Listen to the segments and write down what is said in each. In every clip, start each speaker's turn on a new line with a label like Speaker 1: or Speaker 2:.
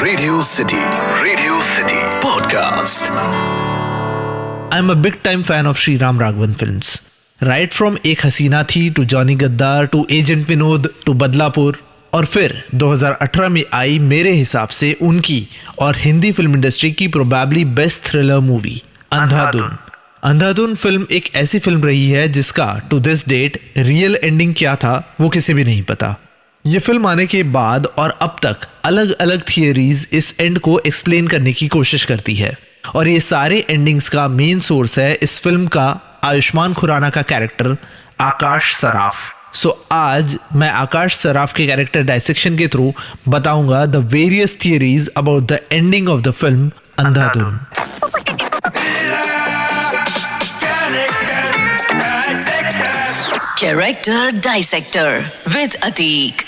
Speaker 1: Radio city podcast.
Speaker 2: I'm a big time fan of Sri Ram Raghavan films. Right from एक हसीना थी to Johnny गद्दार to agent Vinod to Badlapur और फिर 2018 में आई मेरे हिसाब से उनकी और हिंदी फिल्म इंडस्ट्री की probably best thriller movie Andhadhun. Andhadhun film एक ऐसी फिल्म रही है जिसका to this date real ending क्या था वो किसी भी नहीं पता। ये फिल्म आने के बाद और अब तक अलग अलग थियरीज इस एंड को एक्सप्लेन करने की कोशिश करती है और ये सारे एंडिंग्स का मेन सोर्स है इस फिल्म का आयुष्मान खुराना का कैरेक्टर आकाश सराफ। सो आज मैं आकाश सराफ के कैरेक्टर डायसेक्शन के थ्रू बताऊंगा the various theories about the ending of the film Andhadhun.
Speaker 3: Character dissector with Atiq.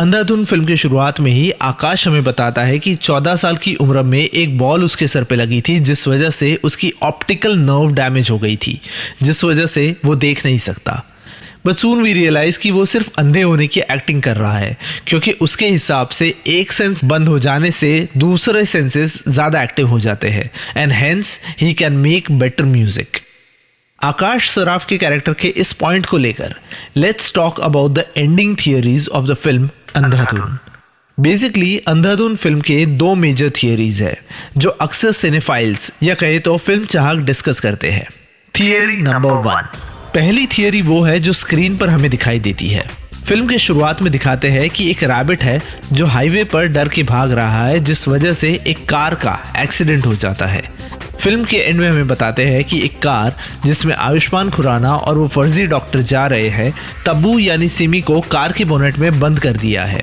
Speaker 2: Andhadhun film की शुरुआत में ही आकाश हमें बताता है कि 14 साल की उम्र में एक बॉल उसके सर पे लगी थी जिस वजह से उसकी ऑप्टिकल नर्व डैमेज हो गई थी, जिस वजह से वो देख नहीं सकता। बट सून वी रियलाइज कि वो सिर्फ अंधे होने की एक्टिंग कर रहा है क्योंकि उसके हिसाब से एक सेंस बंद हो जाने से दूसरे सेंसेस ज़्यादा एक्टिव हो जाते हैं and hence he can make better music. Akash Saraf के कैरेक्टर के इस पॉइंट को लेकर let's talk about the ending theories of the film Andhadhun. Basically Andhadhun film के दो मेजर थियरीज है जो अक्सर सिनेफाइल्स या कहे तो फिल्म चाहक डिस्कस करते हैं। थियरी नंबर 1, पहली थियरी वो है जो स्क्रीन पर हमें दिखाई देती है। फिल्म के शुरुआत में दिखाते हैं कि एक रैबिट है जो हाईवे पर डर के भाग रहा है जिस वजह से एक कार का एक्सीडेंट हो जाता है। फिल्म के एंड में हमें बताते हैं कि एक कार जिसमें आयुष्मान खुराना और वो फर्जी डॉक्टर जा रहे हैं तब्बू यानी सिमी को कार के बोनेट में बंद कर दिया है।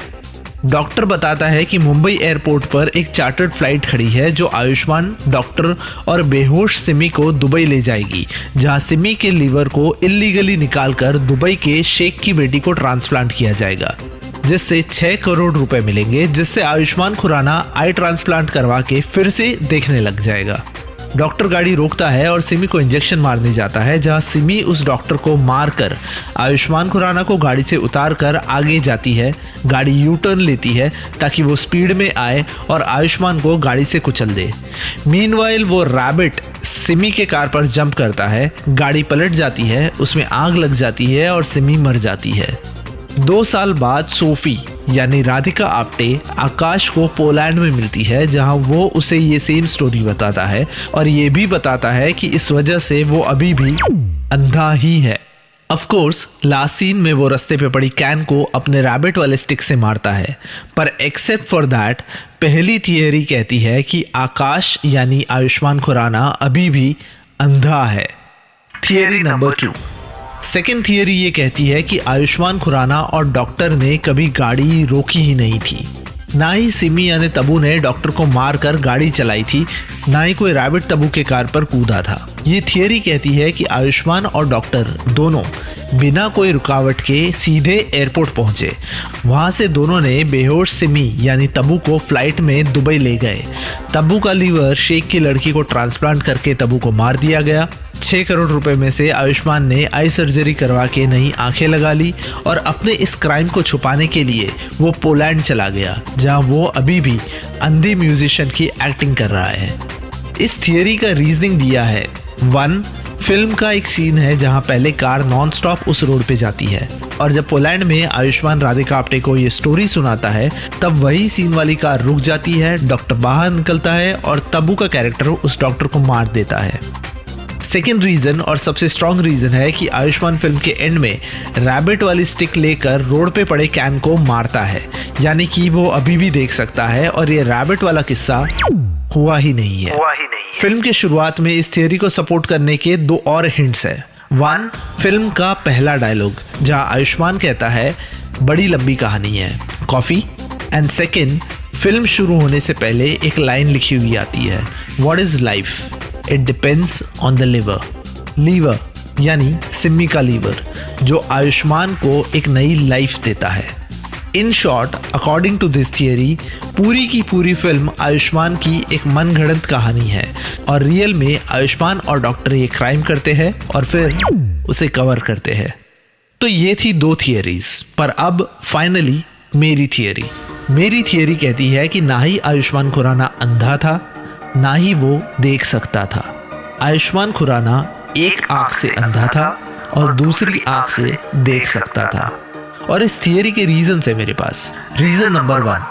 Speaker 2: डॉक्टर बताता है कि मुंबई एयरपोर्ट पर एक चार्टर्ड फ्लाइट खड़ी है जो आयुष्मान, डॉक्टर और बेहोश सिमी को दुबई ले जाएगी जहां सिमी के लीवर को इल्लीगली निकालकर दुबई के शेख की बेटी को ट्रांसप्लांट किया जाएगा जिससे 6 करोड़ रुपए मिलेंगे, जिससे आयुष्मान खुराना आई ट्रांसप्लांट करवा के फिर से देखने लग जाएगा। डॉक्टर गाड़ी रोकता है और सिमी को इंजेक्शन मारने जाता है जहां सिमी उस डॉक्टर को मारकर आयुष्मान खुराना को गाड़ी से उतार कर आगे जाती है। गाड़ी यू टर्न लेती है ताकि वो स्पीड में आए और आयुष्मान को गाड़ी से कुचल दे। मीनवाइल वो रैबिट सिमी के कार पर जंप करता है, गाड़ी पलट जाती है, उसमें आग लग जाती है और सिमी मर जाती है। 2 साल बाद सोफी यानी राधिका आप्टे आकाश को पोलैंड में मिलती है जहां वो उसे ये सेम स्टोरी बताता है और ये भी बताता है कि इस वजह से वो अभी भी अंधा ही है। ऑफ कोर्स लास्ट सीन में वो रास्ते पे पड़ी कैन को अपने रैबिट वाले स्टिक से मारता है, पर एक्सेप्ट फॉर दैट पहली थियरी कहती है कि आकाश यानी आयुष्मान खुराना अभी भी अंधा है। थियरी नंबर 2, सेकेंड थियरी ये कहती है कि आयुष्मान खुराना और डॉक्टर ने कभी गाड़ी रोकी ही नहीं थी, ना ही सिमी यानी तब्बू ने डॉक्टर को मारकर गाड़ी चलाई थी, ना ही कोई रैबिट तब्बू के कार पर कूदा था। ये थियरी कहती है कि आयुष्मान और डॉक्टर दोनों बिना कोई रुकावट के सीधे एयरपोर्ट पहुंचे। वहां से दोनों ने बेहोश सिमी यानी तब्बू को फ्लाइट में दुबई ले गए। तब्बू का लीवर शेख की लड़की को ट्रांसप्लांट करके तब्बू को मार दिया गया। 6 करोड़ रुपए में से आयुष्मान ने आई सर्जरी करवा के नई आंखें लगा ली और अपने इस क्राइम को छुपाने के लिए वो पोलैंड चला गया जहां वो अभी भी अंधे म्यूजिशियन की एक्टिंग कर रहा है। इस थियरी का रीजनिंग दिया है 1, फिल्म का एक सीन है जहां पहले कार नॉन स्टॉप उस रोड पे जाती है और जब पोलैंड में आयुष्मान राधिका आप्टे को ये स्टोरी सुनाता है तब वही सीन वाली कार रुक जाती है, डॉक्टर बाहर निकलता है और तब्बू का कैरेक्टर उस डॉक्टर को मार देता है। सेकेंड रीजन और सबसे स्ट्रॉन्ग रीजन है कि आयुष्मान फिल्म के एंड में रैबिट वाली स्टिक लेकर रोड पे पड़े कैन को मारता है, यानी कि वो अभी भी देख सकता है और ये रैबिट वाला किस्सा हुआ ही नहीं है। फिल्म के शुरुआत में इस थियरी को सपोर्ट करने के 2 और हिंट्स है। 1, फिल्म का पहला डायलॉग जहां आयुष्मान कहता है बड़ी लंबी कहानी है कॉफी, एंड सेकेंड फिल्म शुरू होने से पहले एक लाइन लिखी हुई आती है what is life, it depends on the liver. Liver यानी सिमी का लीवर जो आयुष्मान को एक नई लाइफ देता है। In short according to this theory पूरी की पूरी फिल्म आयुष्मान की एक मनगढ़ंत कहानी है और रियल में आयुष्मान और डॉक्टर ये क्राइम करते हैं और फिर उसे कवर करते हैं। तो ये थी 2 थियरीज, पर अब फाइनली मेरी थियरी। मेरी थियरी कहती है कि ना ही आयुष्मान खुराना अंधा था, ना ही वो देख सकता था। आयुष्मान खुराना एक आंख से अंधा था और दूसरी आंख से देख सकता था। और इस थियरी के रीजन है मेरे पास। रीजन नंबर 1,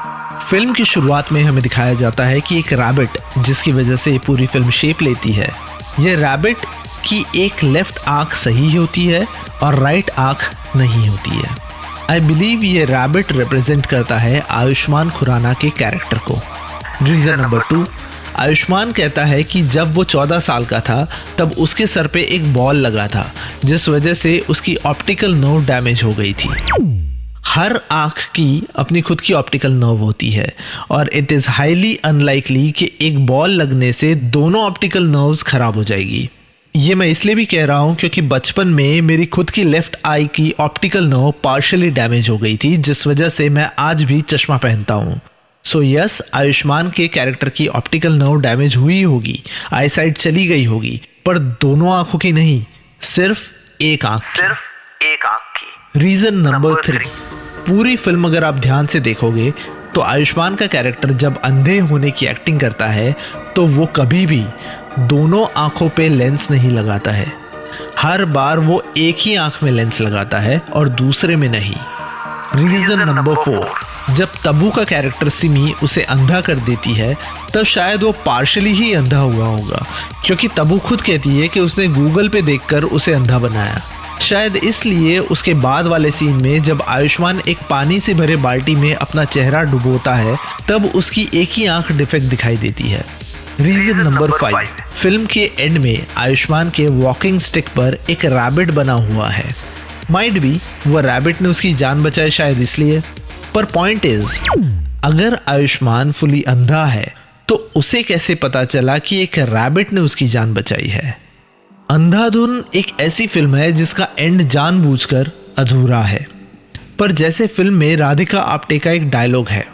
Speaker 2: फिल्म की शुरुआत में हमें दिखाया जाता है कि एक रैबिट, जिसकी वजह से पूरी फिल्म शेप लेती है, यह रैबिट की एक लेफ्ट आंख सही होती है और राइट आंख नहीं होती है। आई बिलीव ये रैबिट रिप्रेजेंट करता है आयुष्मान खुराना के कैरेक्टर को। रीजन नंबर 2, आयुष्मान कहता है कि जब वो 14 साल का था तब उसके सर पे एक बॉल लगा था, जिस वजह से उसकी ऑप्टिकल नर्व डैमेज हो गई थी। हर आंख की अपनी खुद की ऑप्टिकल नर्व होती है और इट इज़ हाईली अनलाइकली कि एक बॉल लगने से दोनों ऑप्टिकल नर्व्स खराब हो जाएगी। ये मैं इसलिए भी कह रहा हूँ क्योंकि बचपन में मेरी खुद की लेफ्ट आई की ऑप्टिकल नर्व पार्शियली डैमेज हो गई थी, जिस वजह से मैं आज भी चश्मा पहनता हूँ। सो यस, आयुष्मान के कैरेक्टर की ऑप्टिकल नर्व डैमेज हुई होगी, आई साइट चली गई होगी, पर दोनों आंखों की नहीं, सिर्फ एक आंख की। रीजन नंबर 3, पूरी फिल्म अगर आप ध्यान से देखोगे तो आयुष्मान का कैरेक्टर जब अंधे होने की एक्टिंग करता है तो वो कभी भी दोनों आंखों पे लेंस नहीं लगाता है। हर बार वो एक ही आंख में लेंस लगाता है और दूसरे में नहीं। रीजन नंबर 4, जब तब्बू का कैरेक्टर सिमी उसे अंधा कर देती है तब शायद वो पार्शली ही अंधा हुआ होगा, क्योंकि तब्बू खुद कहती है कि उसने गूगल पे देखकर उसे अंधा बनाया। शायद इसलिए उसके बाद वाले सीन में जब आयुष्मान एक पानी से भरे बाल्टी में अपना चेहरा डुबोता है तब उसकी एक ही आंख डिफेक्ट दिखाई देती है। रीजन नंबर 5, फिल्म के एंड में आयुष्मान के वॉकिंग स्टिक पर एक रैबिट बना हुआ है। माइट बी वो रैबिट ने उसकी जान बचाई शायद इसलिए, पर पॉइंट इज, अगर आयुष्मान फुली अंधा है तो उसे कैसे पता चला कि एक रैबिट ने उसकी जान बचाई है? अंधाधुन एक ऐसी फिल्म है जिसका एंड जानबूझकर अधूरा है, पर जैसे फिल्म में राधिका आप्टे का एक डायलॉग है,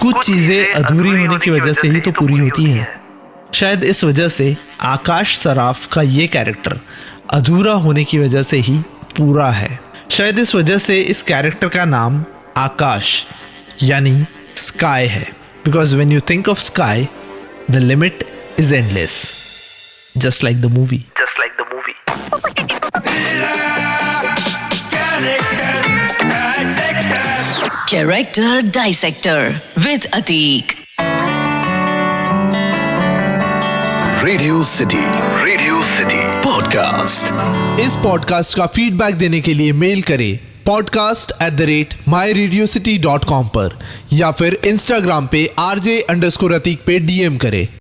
Speaker 2: कुछ चीजें अधूरी होने की वजह से ही तो पूरी होती हैं। शायद इस वजह से आकाश सराफ का ये कैरेक्टर अधूरा होने की वजह से ही पूरा है। शायद इस वजह से इस कैरेक्टर का नाम आकाश यानी स्काई है, because when you think of sky the limit is endless, just like the movie.
Speaker 3: Character Dissector with Atik.
Speaker 1: Radio city podcast.
Speaker 2: इस पॉडकास्ट का फीडबैक देने के लिए मेल करें podcast@myradiocity.com पर या फिर इंस्टाग्राम पे RJ_Atik पे DM करें।